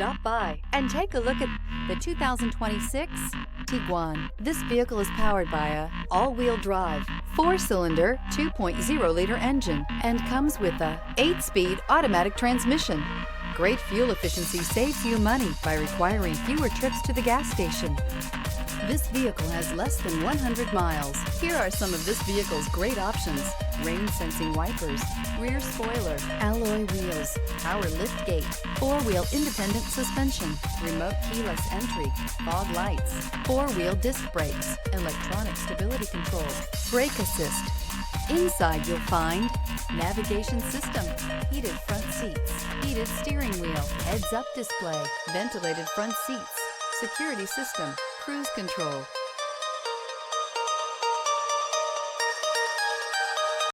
Stop by and take a look at the 2026 Tiguan. This vehicle is powered by a all-wheel drive, 4-cylinder, 2.0-liter engine and comes with a 8-speed automatic transmission. Great fuel efficiency saves you money by requiring fewer trips to the gas station. This vehicle has less than 100 miles. Here are some of this vehicle's great options: rain-sensing wipers, rear spoiler, alloy wheels, power lift gate, 4-wheel independent suspension, remote keyless entry, fog lights, 4-wheel disc brakes, electronic stability control, brake assist. Inside you'll find navigation system, heated front seats, heated steering wheel, heads-up display, ventilated front seats, security system, cruise control,